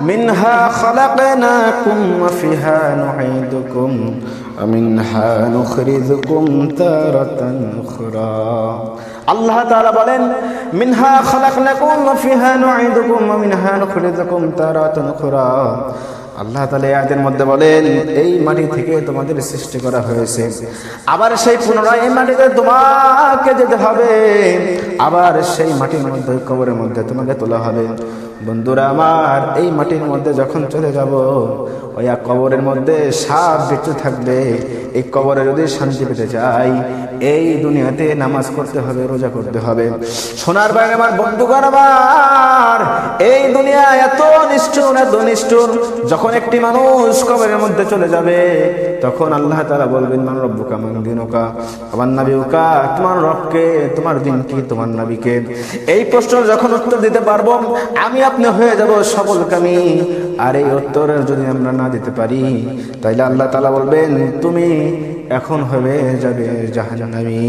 মিনহা খালাকনাকুম ওয়া ফিহা নুঈদুকুম ওয়া মিনহা নুখরিজুকুম তারাতান উখরা। আল্লাহ তাআলা বলেন মিনহা খালাকনাকুম ওয়া ফিহা নুঈদুকুম ওয়া মিনহা নুখরিজুকুম তারাতান উখরা। আল্লাহ তাআলা আয়াতের মধ্যে বলেন এই মাটি থেকে তোমাদের সৃষ্টি করা হয়েছে, আবার সেই পুনরায় এই মাটিতে তোমাকে যেতে হবে, আবার সেই মাটির মধ্যে কবরের মধ্যে তোমাকে তোলা হবে। বন্ধুরা আমার, এই মাটির মধ্যে যখন চলে যাব, ওই কবরের মধ্যে সাপ বিচ্ছু থাকবে। এই কবরে যদি শান্তি পেতে চাই, এই দুনিয়াতে নামাজ পড়তে হবে, রোজা করতে হবে। সোনার বাইরে আমার বন্ধুগণ আমার, এই দুনিয়া এত নিষ্ঠুর, এত নিষ্ঠুর। যখন একটি মানুষ কবরের মধ্যে চলে যাবে, তখন আল্লাহ তাআলা বলবেন মান রব্বুকা মান দীনুকা ওয়া নাবিয়ুকা, তোমার রবকে, তোমার দিন কি, তোমার নবীকে। এই প্রশ্নের যখন উত্তর দিতে পারবো, আমি আপনি হয়ে যাব সফলকামী। আর এই উত্তরের যদি আমরা না দিতে পারি, তাইলে আল্লাহ তাআলা বলবেন তুমি এখন হবে যাবে জাহান্নামী।